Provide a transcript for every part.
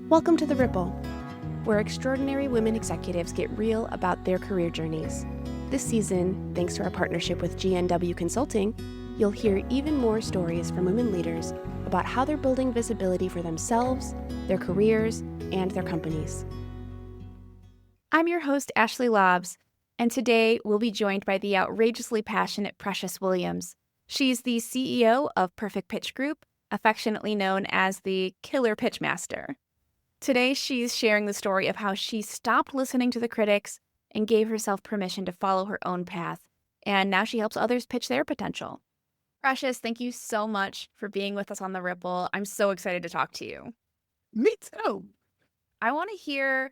Welcome to The Ripple, where extraordinary women executives get real about their career journeys. This season, thanks to our partnership with GNW Consulting, you'll hear even more stories from women leaders about how they're building visibility for themselves, their careers, and their companies. I'm your host, Ashley Lobbs, and today we'll be joined by the outrageously passionate Precious Williams. She's the CEO of Perfect Pitch Group, affectionately known as the Killer Pitch Master. Today, she's sharing the story of how she stopped listening to the critics and gave herself permission to follow her own path. And now she helps others pitch their potential. Precious, thank you so much for being with us on The Ripple. I'm so excited to talk to you. Me too. I want to hear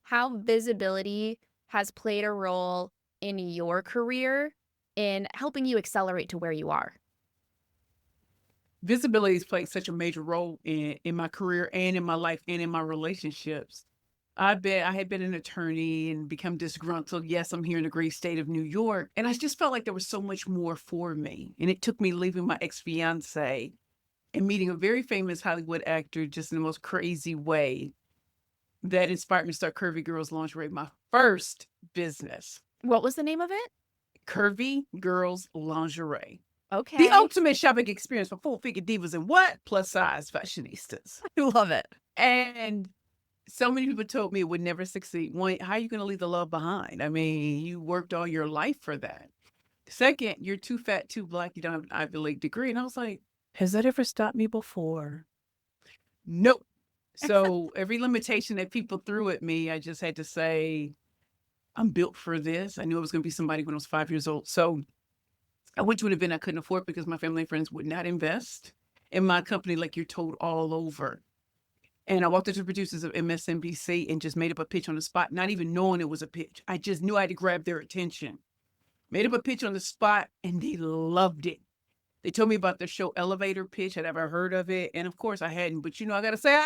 how visibility has played a role in your career in helping you accelerate to where you are. Visibility has played such a major role in my career and in my life and in my relationships. I had been an attorney and become disgruntled. Yes, I'm here in the great state of New York. And I just felt like there was so much more for me. And it took me leaving my ex-fiance and meeting a very famous Hollywood actor just in the most crazy way that inspired me to start Curvy Girls Lingerie, my first business. What was the name of it? Curvy Girls Lingerie. Okay. The ultimate shopping experience for full-figure divas and what? Plus-size fashionistas. I love it. And so many people told me it would never succeed. One, how are you going to leave the love behind? I mean, you worked all your life for that. Second, you're too fat, too black, you don't have an Ivy League degree. And I was like, has that ever stopped me before? Nope. So every limitation that people threw at me, I just had to say, I'm built for this. I knew I was going to be somebody when I was 5 years old. So I went to an event I couldn't afford because my family and friends would not invest in my company like you're told all over. And I walked into the producers of MSNBC and just made up a pitch on the spot, not even knowing it was a pitch. I just knew I had to grab their attention. Made up a pitch on the spot and they loved it. They told me about the show Elevator Pitch. I'd ever heard of it. And of course I hadn't, but I got to say,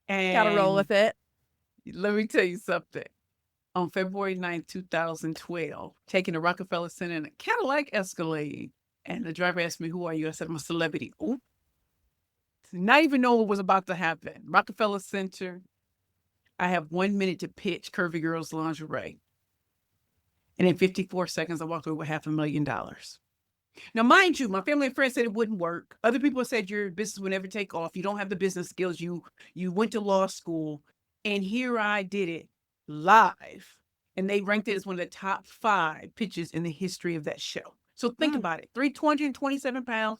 Gotta roll with it. Let me tell you something. On February 9th, 2012, taking the Rockefeller Center in a Cadillac Escalade. And the driver asked me, who are you? I said, I'm a celebrity. Ooh. Not even know what was about to happen. Rockefeller Center. I have 1 minute to pitch Curvy Girls Lingerie. And in 54 seconds, I walked away with $500,000. Now, mind you, my family and friends said it wouldn't work. Other people said your business would never take off. You don't have the business skills. You went to law school. And here I did it live. And they ranked it as one of the top 5 pitches in the history of that show. So think about it. 227 pounds,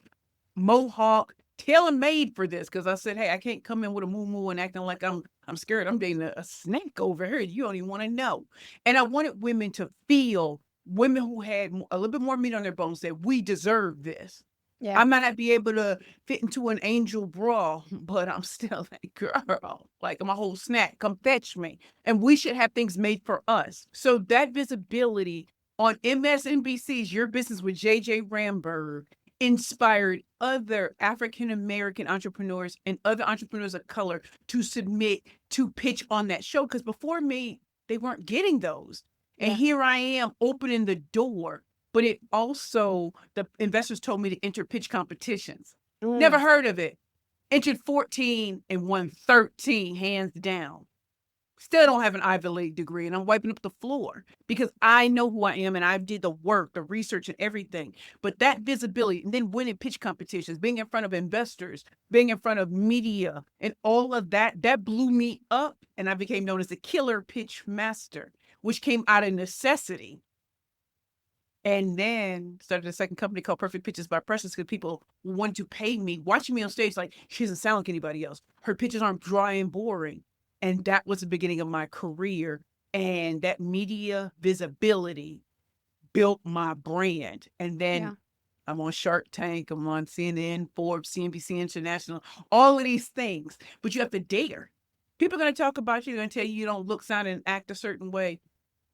mohawk, tailor-made for this. Because I said, hey, I can't come in with a moo-moo and acting like I'm scared. I'm dating a snake over here. You don't even want to know. And I wanted women to feel, women who had a little bit more meat on their bones, that we deserve this. Yeah. I might not be able to fit into an angel bra, but I'm still that girl. Like, I'm a whole snack. Come fetch me. And we should have things made for us. So that visibility on MSNBC's Your Business with JJ Ramberg inspired other African-American entrepreneurs and other entrepreneurs of color to submit to pitch on that show. Because before me, they weren't getting those. And here I am opening the door. But it also, the investors told me to enter pitch competitions. Never heard of it. Entered 14 and won 13, hands down. Still don't have an Ivy League degree, and I'm wiping up the floor because I know who I am and I did the work, the research and everything. But that visibility, and then winning pitch competitions, being in front of investors, being in front of media, and all of that, that blew me up. And I became known as the Killer Pitch Master, which came out of necessity. And then started a second company called Perfect Pitches by Precious because people wanted to pay me, watching me on stage like, she doesn't sound like anybody else. Her pitches aren't dry and boring. And that was the beginning of my career. And that media visibility built my brand. And then I'm on Shark Tank, I'm on CNN, Forbes, CNBC International, all of these things. But you have to dare. People are going to talk about you, they're going to tell you you don't look, sound, and act a certain way.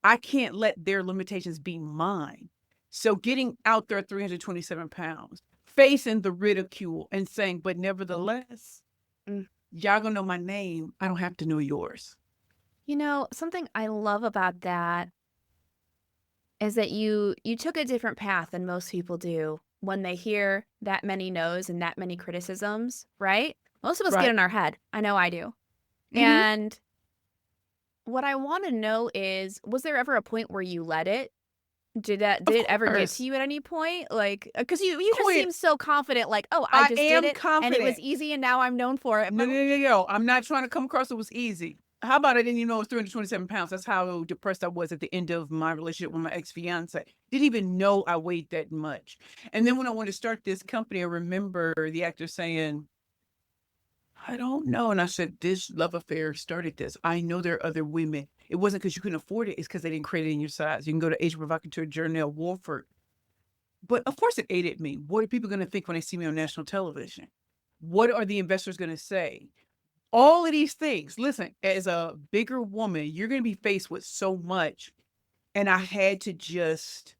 I can't let their limitations be mine. So getting out there at 327 pounds, facing the ridicule and saying, but nevertheless, y'all gonna know my name. I don't have to know yours. You know, something I love about that is that you took a different path than most people do when they hear that many no's and that many criticisms, right? Most of us get in our head. I know I do. Hmm. And what I want to know is, was there ever a point where you let it? Did Of it ever get to course. you at any point? Like, because you just Quit. seem so confident, like, oh, I I just did am it and it was confident. easy and now I'm known for it. No, But no, no, no. I'm not trying to come across it was easy. How about I didn't even know it was 327 pounds? That's how depressed I was at the end of my relationship with my ex-fiance. Didn't even know I weighed that much. And then when I wanted to start this company, I remember the actor saying, I don't know. And I said, this love affair started this. I know there are other women. It wasn't because you couldn't afford it. It's because they didn't create it in your size. You can go to Asian Provocateur Journal Wolford. But of course it aided me. What are people going to think when they see me on national television? What are the investors going to say? All of these things. Listen, as a bigger woman, you're going to be faced with so much. And I had to just,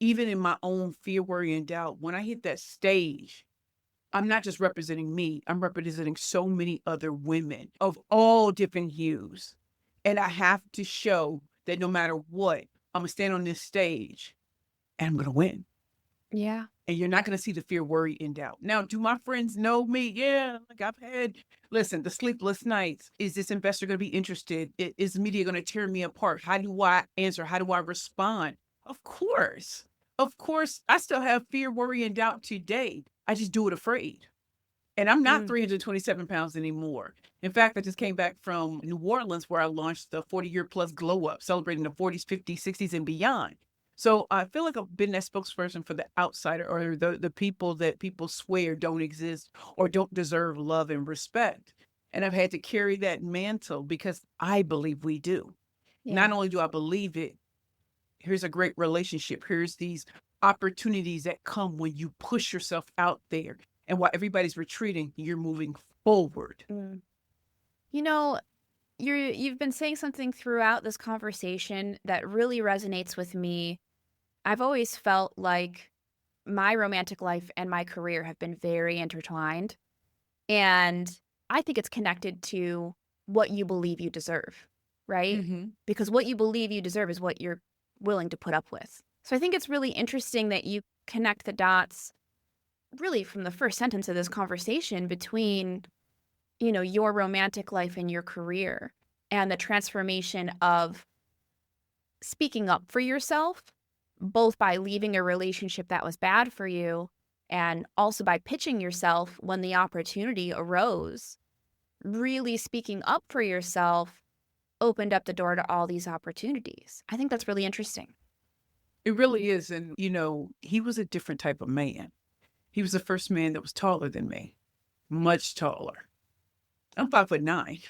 even in my own fear, worry, and doubt, when I hit that stage, I'm not just representing me, I'm representing so many other women of all different hues. And I have to show that no matter what, I'm going to stand on this stage and I'm going to win. yeah, And you're not going to see the fear, worry, and doubt. Now, do my friends know me? Yeah, like I've had, listen, the sleepless nights. Is this investor going to be interested? Is the media going to tear me apart? How do I answer? How do I respond? Of course. Of course, I still have fear, worry, and doubt today. I just do it afraid. And I'm not mm, 327 pounds anymore. In fact, I just came back from New Orleans where I launched the 40-year plus glow up, celebrating the 40s, 50s, 60s, and beyond. So I feel like I've been that spokesperson for the outsider or the people that people swear don't exist or don't deserve love and respect. And I've had to carry that mantle because I believe we do. yeah. Not only do I believe it, here's a great relationship. Here's these opportunities that come when you push yourself out there. And while everybody's retreating, you're moving forward. Mm. You know, you've been saying something throughout this conversation that really resonates with me. I've always felt like my romantic life and my career have been very intertwined. And I think it's connected to what you believe you deserve, right? Mm-hmm. Because what you believe you deserve is what you're willing to put up with. So I think it's really interesting that you connect the dots really from the first sentence of this conversation between, your romantic life and your career and the transformation of speaking up for yourself, both by leaving a relationship that was bad for you and also by pitching yourself when the opportunity arose. Really speaking up for yourself opened up the door to all these opportunities. I think that's really interesting. It really is. And, he was a different type of man. He was the first man that was taller than me, much taller. I'm 5'9".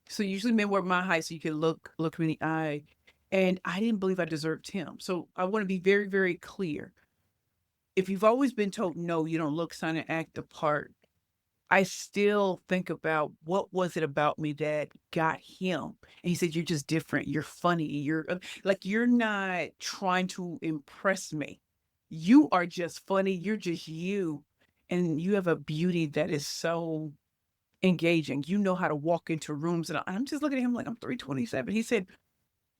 So usually men were my height so you can look me in the eye. And I didn't believe I deserved him. So I want to be very, very clear. If you've always been told no, you don't look, sign, and act the part, I still think about what was it about me that got him. And he said, you're just different. You're funny. You're like, you're not trying to impress me. You are just funny. You're just you. And you have a beauty that is so engaging. You know how to walk into rooms. And I'm just looking at him like I'm 327. He said,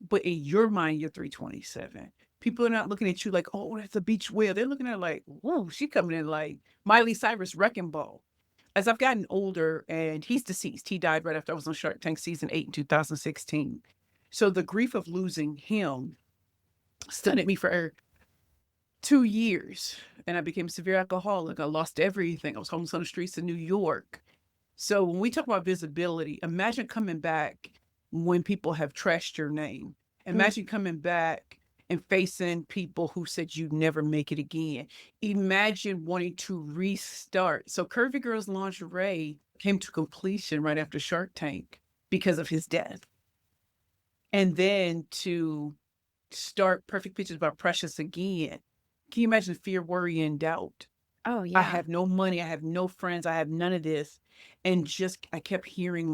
but in your mind, you're 327. People are not looking at you like, oh, that's a beach whale. They're looking at it like, whoa, she coming in like Miley Cyrus wrecking ball. As I've gotten older, and he's deceased. He died right after I was on Shark Tank season 8 in 2016. So the grief of losing him stunned me for 2 years. And I became a severe alcoholic. I lost everything. I was homeless on the streets of New York. So when we talk about visibility, imagine coming back when people have trashed your name. Mm. Imagine coming back and facing people who said you'd never make it again. Imagine wanting to restart. So Curvy Girls Lingerie came to completion right after Shark Tank because of his death. And then to start Perfect Pictures by Precious again. Can you imagine fear, worry, and doubt? Oh, I yeah. have no money, I have no friends, I have none of this. And just I kept hearing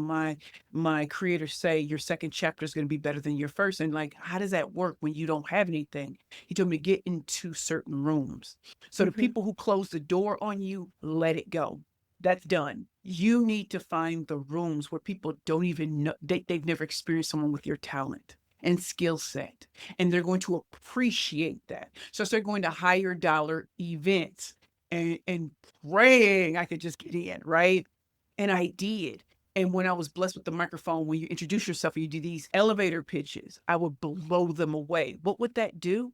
my creator say your second chapter is going to be better than your first. And like, how does that work when you don't have anything? He told me to get into certain rooms. So the Hmm. people who close the door on you, let it go. That's done. You need to find the rooms where people don't even know they've never experienced someone with your talent and skill set. And they're going to appreciate that. So they're going to higher dollar events and praying I could just get in, right? And I did. And when I was blessed with the microphone, when you introduce yourself and you do these elevator pitches, I would blow them away. What would that do?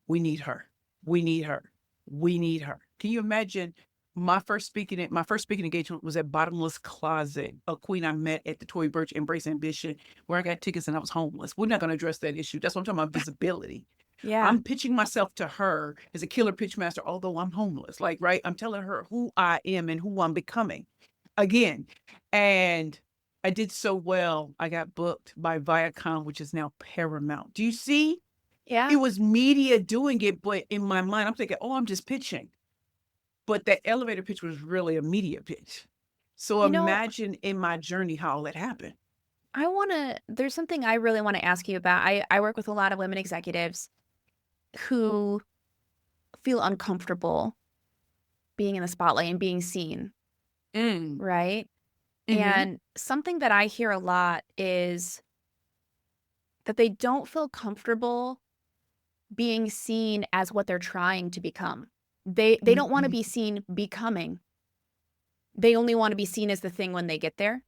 We need her. We need her. We need her. Can you imagine my first speaking engagement was at Bottomless Closet, a queen I met at the Tory Burch Embrace Ambition, where I got tickets and I was homeless. We're not going to address that issue. That's what I'm talking about, visibility. Yeah. I'm pitching myself to her as a killer pitch master, although I'm homeless. Like, right? I'm telling her who I am and who I'm becoming again. And I did so well. I got booked by Viacom, which is now Paramount. Do you see? Yeah. It was media doing it, but in my mind, I'm thinking, oh, I'm just pitching. But that elevator pitch was really a media pitch. So imagine in my journey how all that happened. There's something I really want to ask you about. I work with a lot of women executives who feel uncomfortable being in the spotlight and being seen, right? Mhm. And something that I hear a lot is that they don't feel comfortable being seen as what they're trying to become. They don't want to be seen becoming. They only want to be seen as the thing when they get there.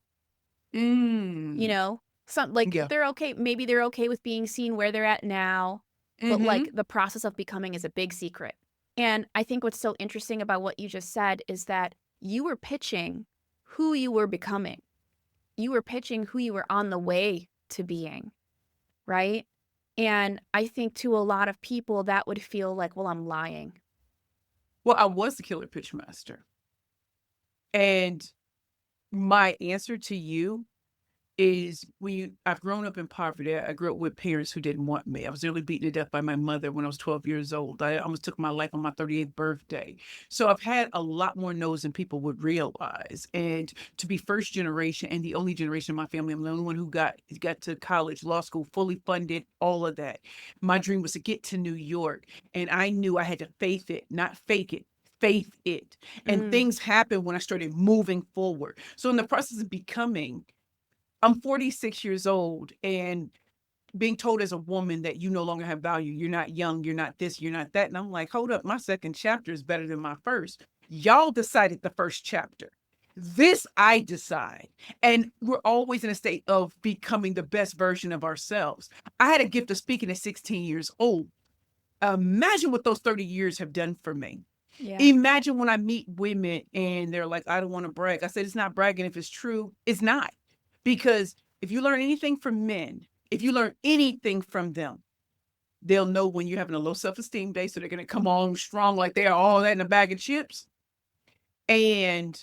You know, Yeah. they're okay. Maybe they're okay with being seen where they're at now, but like the process of becoming is a big secret. And I think what's so interesting about what you just said is that you were pitching who you were becoming. You were pitching who you were on the way to being, right? And I think to a lot of people that would feel like, well, I'm lying. Well, I was the killer pitch master. And my answer to you is I've grown up in poverty. I grew up with parents who didn't want me. I was nearly beaten to death by my mother when I was 12 years old. I almost took my life on my 38th birthday. So I've had a lot more no's than people would realize. And to be first generation and the only generation in my family, I'm the only one who got to college, law school, fully funded, all of that. My dream was to get to New York. And I knew I had to faith it, not fake it. Faith it. And things happened when I started moving forward. So in the process of becoming, I'm 46 years old and being told as a woman that you no longer have value. You're not young. You're not this. You're not that. And I'm like, hold up. My second chapter is better than my first. Y'all decided the first chapter. This I decide. And we're always in a state of becoming the best version of ourselves. I had a gift of speaking at 16 years old. Imagine what those 30 years have done for me. Yeah. Imagine when I meet women and they're like, I don't want to brag. I said, it's not bragging. If it's true, it's not. Because if you learn anything from men, if you learn anything from them, they'll know when you're having a low self-esteem base, so they're going to come on strong like they are all that in a bag of chips. And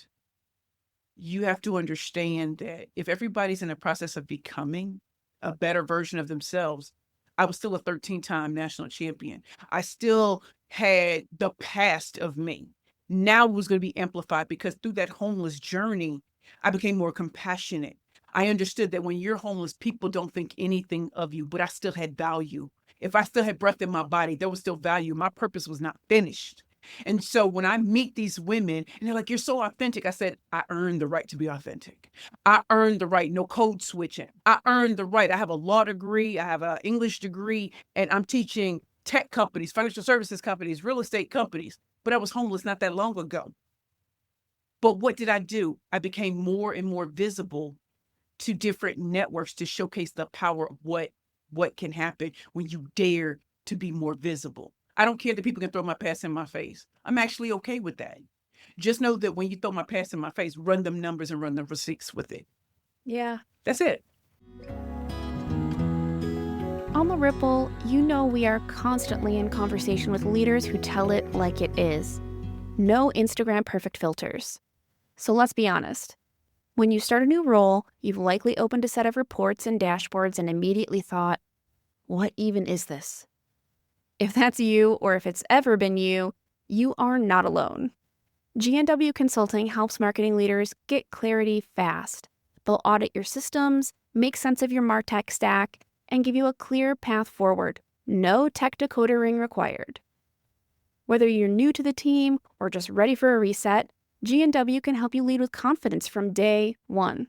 you have to understand that if everybody's in the process of becoming a better version of themselves, I was still a 13-time national champion. I still had the past of me. Now it was going to be amplified because through that homeless journey, I became more compassionate. I understood that when you're homeless, people don't think anything of you, but I still had value. If I still had breath in my body, there was still value. My purpose was not finished. And so when I meet these women and they're like, you're so authentic, I said, I earned the right to be authentic. I earned the right, no code switching. I earned the right. I have a law degree. I have an English degree, and I'm teaching tech companies, financial services companies, real estate companies. But I was homeless not that long ago. But what did I do? I became more and more visible to different networks to showcase the power of what can happen when you dare to be more visible. I don't care that people can throw my past in my face. I'm actually okay with that. Just know that when you throw my past in my face, run them numbers and run them receipts with it. Yeah. That's it. On The Ripple, you know we are constantly in conversation with leaders who tell it like it is. No Instagram perfect filters. So let's be honest. When you start a new role, you've likely opened a set of reports and dashboards and immediately thought, what even is this? If that's you, or if it's ever been you, you are not alone. GNW Consulting helps marketing leaders get clarity fast. They'll audit your systems, make sense of your MarTech stack, and give you a clear path forward. No tech decoder ring required. Whether you're new to the team or just ready for a reset, GNW can help you lead with confidence from day one.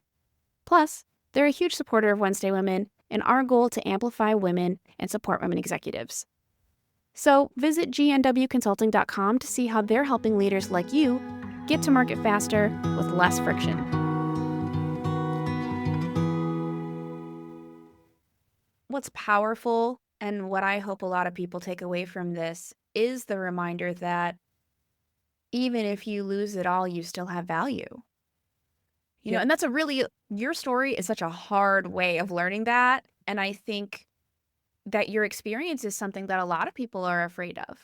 Plus, they're a huge supporter of Wednesday Women and our goal to amplify women and support women executives. So visit gnwconsulting.com to see how they're helping leaders like you get to market faster with less friction. what's powerful and what I hope a lot of people take away from this is the reminder that even if you lose it all, you still have value. You know, Yep. and that's your story is such a hard way of learning that. And I think that your experience is something that a lot of people are afraid of.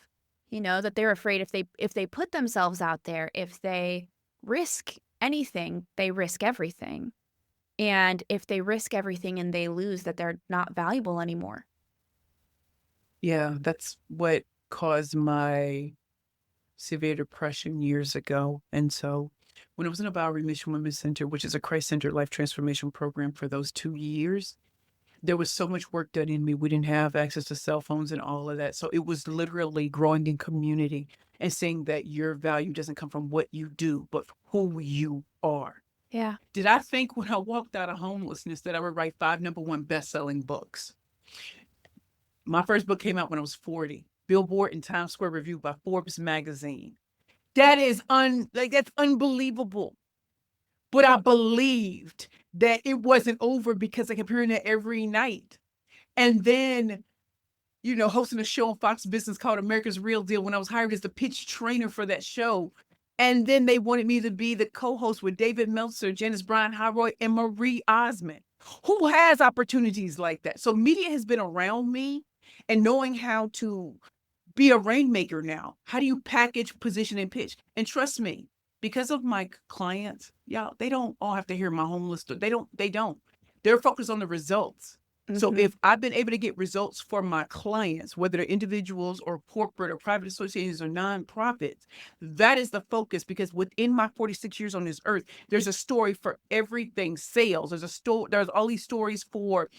You know, that they're afraid if they put themselves out there, if they risk anything, they risk everything. And if they risk everything and they lose, that they're not valuable anymore. Yeah, that's what caused my severe depression years ago. And so when I was in a Bioremission Women's Center, which is a Christ-centered life transformation program for those 2 years, there was so much work done in me. We didn't have access to cell phones and all of that. So it was literally growing in community and saying that your value doesn't come from what you do, but who you are. Yeah. Did I think when I walked out of homelessness that I would write 5 #1 best-selling books? My first book came out when I was 40. Billboard and Times Square reviewed by Forbes magazine. That is that's unbelievable. But I believed that it wasn't over because I kept hearing that every night. And then, hosting a show on Fox Business called America's Real Deal when I was hired as the pitch trainer for that show. And then they wanted me to be the co-host with David Meltzer, Janice Bryan Highroy, and Marie Osmond. Who has opportunities like that? So media has been around me, and knowing how to be a rainmaker now. How do you package, position, and pitch? And trust me, because of my clients, y'all, they don't all have to hear my homeless story. They don't. They're focused on the results. So Mhm. if I've been able to get results for my clients, whether they're individuals or corporate or private associations or nonprofits, that is the focus, because within my 46 years on this earth, there's a story for everything. Sales, there's all these stories for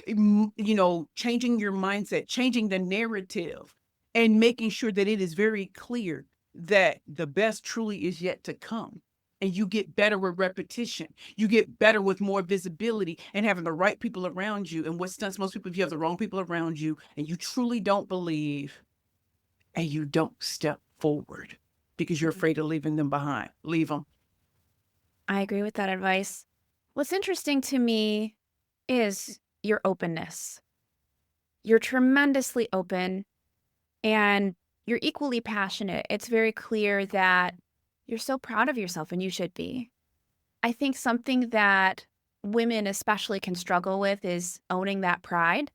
changing your mindset, changing the narrative, and making sure that it is very clear that the best truly is yet to come. And you get better with repetition. You get better with more visibility and having the right people around you. And what stunts most people, if you have the wrong people around you and you truly don't believe and you don't step forward because you're afraid of leaving them behind. Leave them. I agree with that advice. What's interesting to me is your openness. You're tremendously open and you're equally passionate. It's very clear that you're so proud of yourself, and you should be. I think something that women especially can struggle with is owning that pride.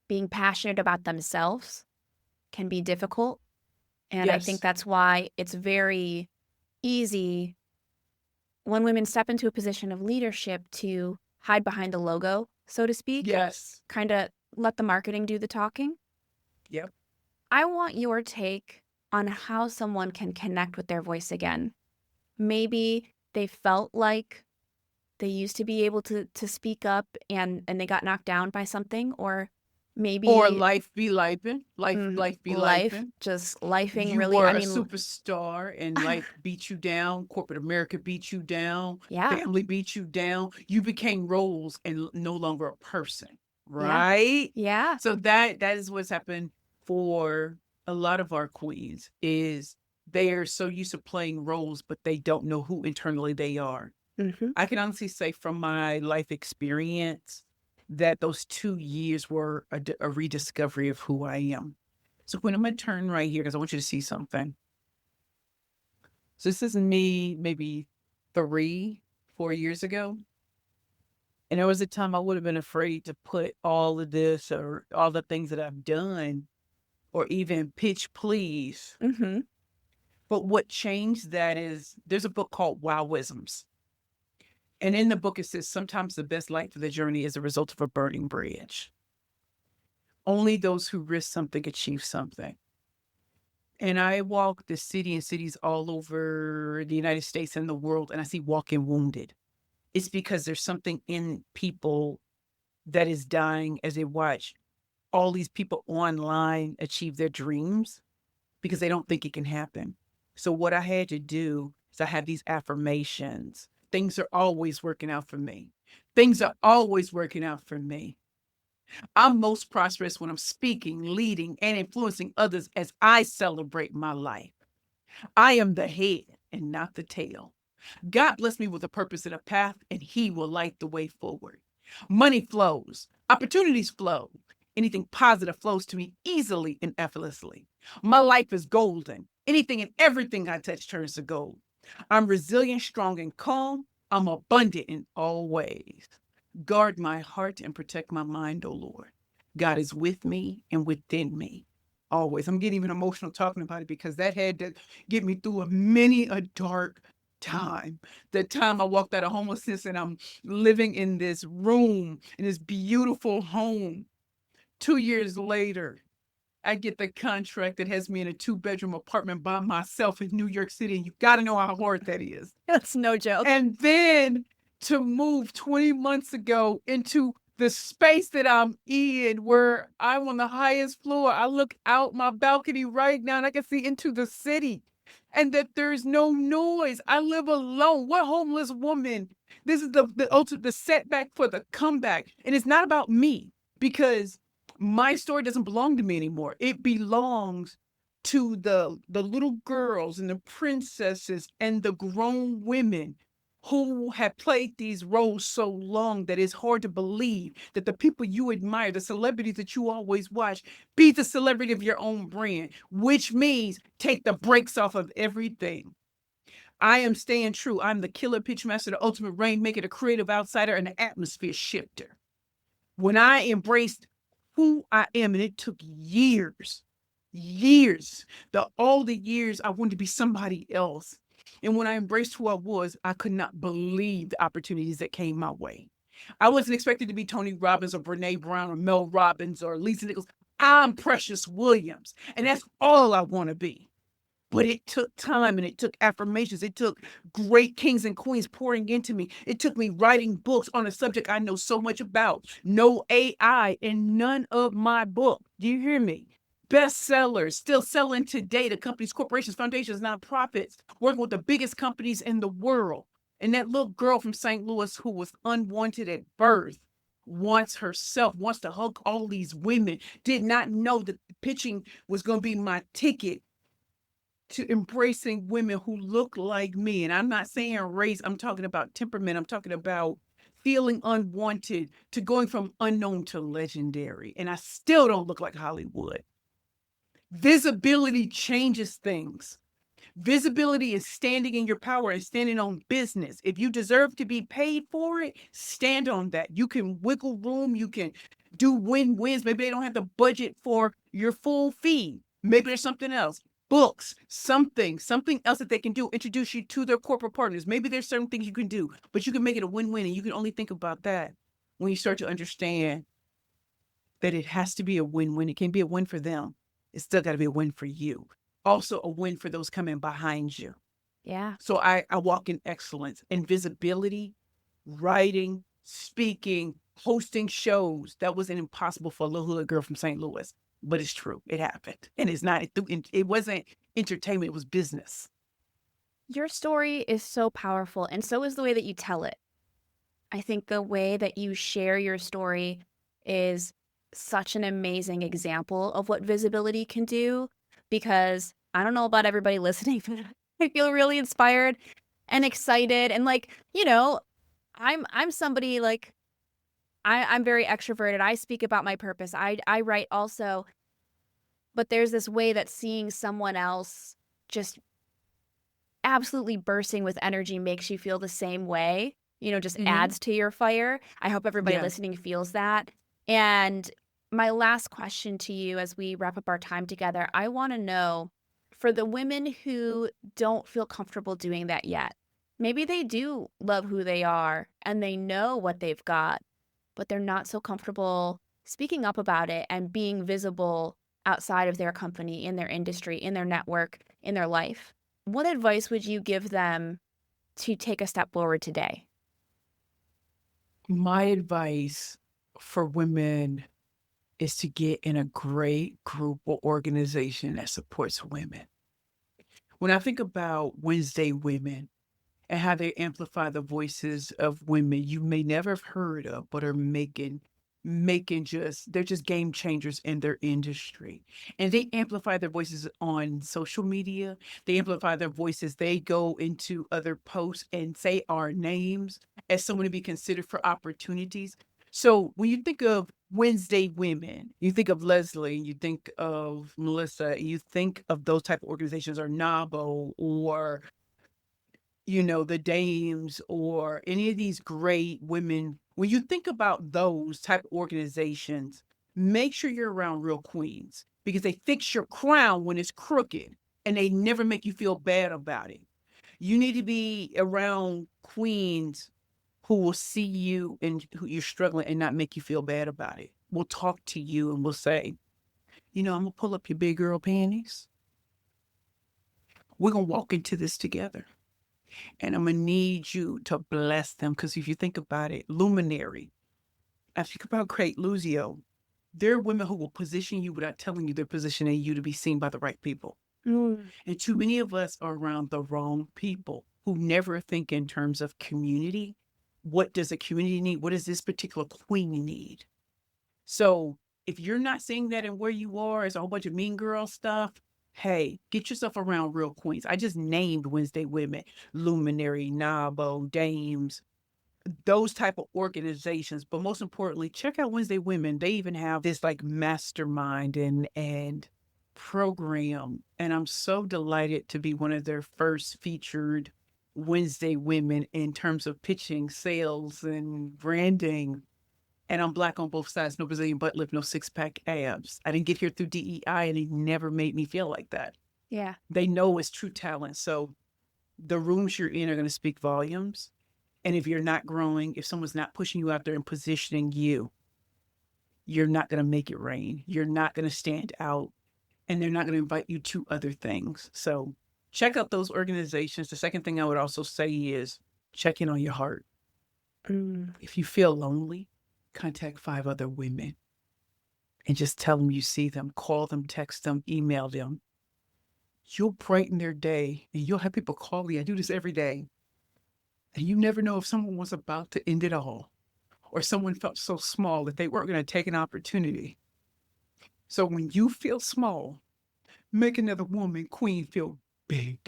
Being passionate about themselves can be difficult. And I think Yes. that's why it's very easy when women step into a position of leadership to hide behind the logo, so to speak. Yes. Kind of let the marketing do the talking. Yep. I want your take on how someone can connect with their voice again. Maybe they felt like they used to be able to speak up and they got knocked down by something, or maybe Or life be lifing. Life be life lifing. just lifing You really. were I a mean, superstar and life beat you down. Corporate America beat you down. yeah, Family beat you down. You became roles and no longer a person, yeah, right? yeah. So that is what's happened for a lot of our queens, is they're so used to playing roles, but they don't know who internally they are. Mm-hmm. I can honestly say from my life experience that those 2 years were a rediscovery of who I am. So when I'm going to turn right here, because I want you to see something. So this is me maybe 3-4 years ago. And there was a time I would have been afraid to put all of this or all the things that I've done or even pitch please. Mm-hmm. But what changed that is there's a book called Wowisms. And in the book, it says sometimes the best light for the journey is a result of a burning bridge. Only those who risk something achieve something. And I walk the city and cities all over the United States and the world, and I see walking wounded. It's because there's something in people that is dying as they watch all these people online achieve their dreams because they don't think it can happen. So what I had to do is I had these affirmations. Things are always working out for me. Things are always working out for me. I'm most prosperous when I'm speaking, leading, and influencing others as I celebrate my life. I am the head and not the tail. God bless me with a purpose and a path, and He will light the way forward. Money flows. Opportunities flow. Anything positive flows to me easily and effortlessly. My life is golden. Anything and everything I touch turns to gold. I'm resilient, strong, and calm. I'm abundant in all ways. Guard my heart and protect my mind, O Lord. God is with me and within me always. I'm getting even emotional talking about it because that had to get me through many a dark time. The time I walked out of homelessness and I'm living in this room, in this beautiful home. 2 years later, I get the contract that has me in a 2-bedroom apartment by myself in New York City. And you got to know how hard that is. That's no joke. And then to move 20 months ago into the space that I'm in, where I'm on the highest floor. I look out my balcony right now and I can see into the city, and that there's no noise. I live alone. What homeless woman? This is the ultimate, the setback for the comeback. And it's not about me, because my story doesn't belong to me anymore. It belongs to the little girls and the princesses and the grown women who have played these roles so long that it's hard to believe that the people you admire, the celebrities that you always watch, be the celebrity of your own brand, which means take the brakes off of everything. I am staying true. I'm the killer pitch master, the ultimate rainmaker, the creative outsider, and the atmosphere shifter. When I embraced who I am, and it took years, all the years I wanted to be somebody else. And when I embraced who I was, I could not believe the opportunities that came my way. I wasn't expected to be Tony Robbins or Brene Brown or Mel Robbins or Lisa Nichols. I'm Precious Williams, and that's all I want to be. But it took time and it took affirmations. It took great kings and queens pouring into me. It took me writing books on a subject I know so much about. No AI in none of my book. Do you hear me? Bestsellers, still selling today to companies, corporations, foundations, nonprofits, working with the biggest companies in the world. And that little girl from St. Louis who was unwanted at birth wants herself, wants to hug all these women, did not know that pitching was going to be my ticket to embracing women who look like me. And I'm not saying race, I'm talking about temperament. I'm talking about feeling unwanted, to going from unknown to legendary. And I still don't look like Hollywood. Visibility changes things. Visibility is standing in your power and standing on business. If you deserve to be paid for it, stand on that. You can wiggle room. You can do win-wins. Maybe they don't have the budget for your full fee. Maybe there's something else. Books, something else that they can do, introduce you to their corporate partners. Maybe there's certain things you can do, but you can make it a win-win, and you can only think about that when you start to understand that it has to be a win-win. It can't be a win for them. It's still got to be a win for you. Also a win for those coming behind you. Yeah. So I walk in excellence and visibility, writing, speaking, hosting shows. That wasn't impossible for a little hood girl from St. Louis, but it's true. It happened. And it wasn't entertainment. It was business. Your story is so powerful, and so is the way that you tell it. I think the way that you share your story is such an amazing example of what visibility can do, because I don't know about everybody listening, but I feel really inspired and excited. And I'm somebody I'm very extroverted. I speak about my purpose. I write also, but there's this way that seeing someone else just absolutely bursting with energy makes you feel the same way, just adds to your fire. I hope everybody listening feels that. And my last question to you as we wrap up our time together, I want to know, for the women who don't feel comfortable doing that yet, maybe they do love who they are and they know what they've got, but they're not so comfortable speaking up about it and being visible outside of their company, in their industry, in their network, in their life. What advice would you give them to take a step forward today? My advice for women is to get in a great group or organization that supports women. When I think about Wednesday Women and how they amplify the voices of women you may never have heard of, but are they're just game changers in their industry. And they amplify their voices on social media. They amplify their voices. They go into other posts and say our names as someone to be considered for opportunities. So when you think of Wednesday Women. You think of Leslie, you think of Melissa, you think of those type of organizations, or NABO, or, the Dames, or any of these great women. When you think about those type of organizations, make sure you're around real queens, because they fix your crown when it's crooked and they never make you feel bad about it. You need to be around queens who will see you and who you're struggling and not make you feel bad about it. We'll talk to you and we'll say, I'm going to pull up your big girl panties. We're going to walk into this together. And I'm going to need you to bless them. Because if you think about it, luminary, I think about Kate Luzio, there are women who will position you without telling you they're positioning you to be seen by the right people. And too many of us are around the wrong people who never think in terms of community. What does a community need? What does this particular queen need? So if you're not seeing that in where you are, it's a whole bunch of mean girl stuff. Hey, get yourself around real queens. I just named Wednesday Women, Luminary, NABO, Dames, those type of organizations. But most importantly, check out Wednesday Women. They even have this like mastermind and program. And I'm so delighted to be one of their first featured Wednesday Women in terms of pitching, sales, and branding. And I'm Black on both sides, no Brazilian butt lift, no six-pack abs. I didn't get here through DEI, and they never made me feel like that. Yeah. They know it's true talent. So the rooms you're in are going to speak volumes. And if you're not growing, if someone's not pushing you out there and positioning you, you're not going to make it rain. You're not going to stand out. And they're not going to invite you to other things. So check out those organizations. The second thing I would also say is check in on your heart. If you feel lonely, contact 5 other women and just tell them you see them, call them, text them, email them. You'll brighten their day, and you'll have people call you. I do this every day. And you never know if someone was about to end it all, or someone felt so small that they weren't going to take an opportunity. So when you feel small, make another woman, queen, feel big.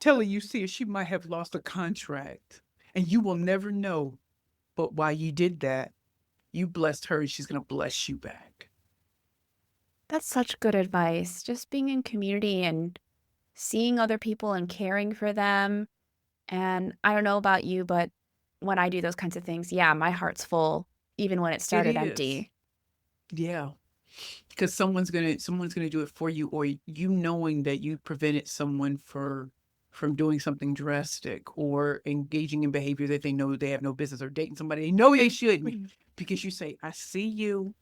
Tell her you see her, she might have lost a contract, and you will never know. But while you did that, you blessed her, and she's going to bless you back. That's such good advice. Just being in community and seeing other people and caring for them. And I don't know about you, but when I do those kinds of things, yeah, my heart's full, even when it started empty. Yeah. Because someone's gonna do it for you, or you knowing that you prevented someone from doing something drastic or engaging in behavior that they know they have no business, or dating somebody they know they shouldn't, because you say, I see you.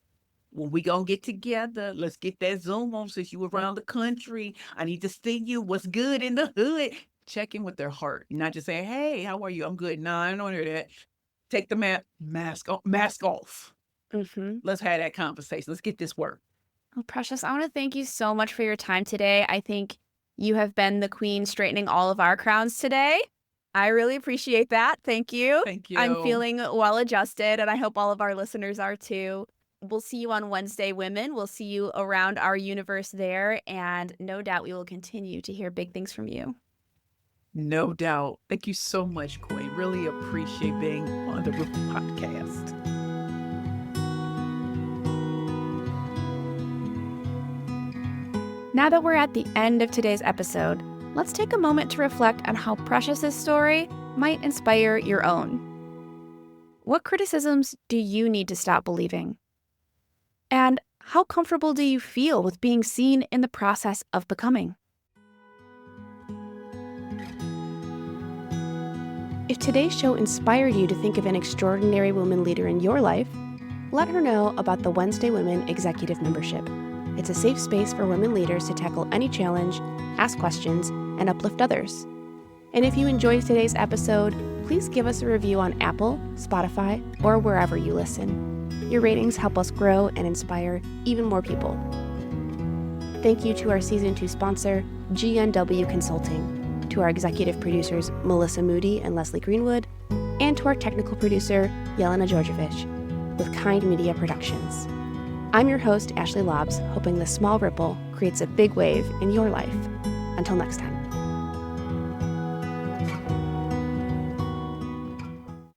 When we gonna get together, let's get that Zoom on since you around the country. I need to see you. What's good in the hood? Check in with their heart, not just say, hey, how are you? I'm good. No, I don't want to hear that. Take the mask off. Let's have that conversation. Let's get this work. Well, Precious, I want to thank you so much for your time today. I think you have been the queen straightening all of our crowns today. I really appreciate that. Thank you. Thank you. I'm feeling well adjusted, and I hope all of our listeners are too. We'll see you on Wednesday Women. We'll see you around our universe there, and no doubt we will continue to hear big things from you. No doubt. Thank you so much, Queen. Really appreciate being on the Roof podcast. Now that we're at the end of today's episode, let's take a moment to reflect on how Precious's story might inspire your own. What criticisms do you need to stop believing? And how comfortable do you feel with being seen in the process of becoming? If today's show inspired you to think of an extraordinary woman leader in your life, let her know about the Wednesday Women Executive Membership. It's a safe space for women leaders to tackle any challenge, ask questions, and uplift others. And if you enjoyed today's episode, please give us a review on Apple, Spotify, or wherever you listen. Your ratings help us grow and inspire even more people. Thank you to our Season 2 sponsor, GNW Consulting, to our executive producers, Melissa Moody and Leslie Greenwood, and to our technical producer, Yelena Georgievich, with Kind Media Productions. I'm your host, Ashley Lobbs, hoping this small ripple creates a big wave in your life. Until next time.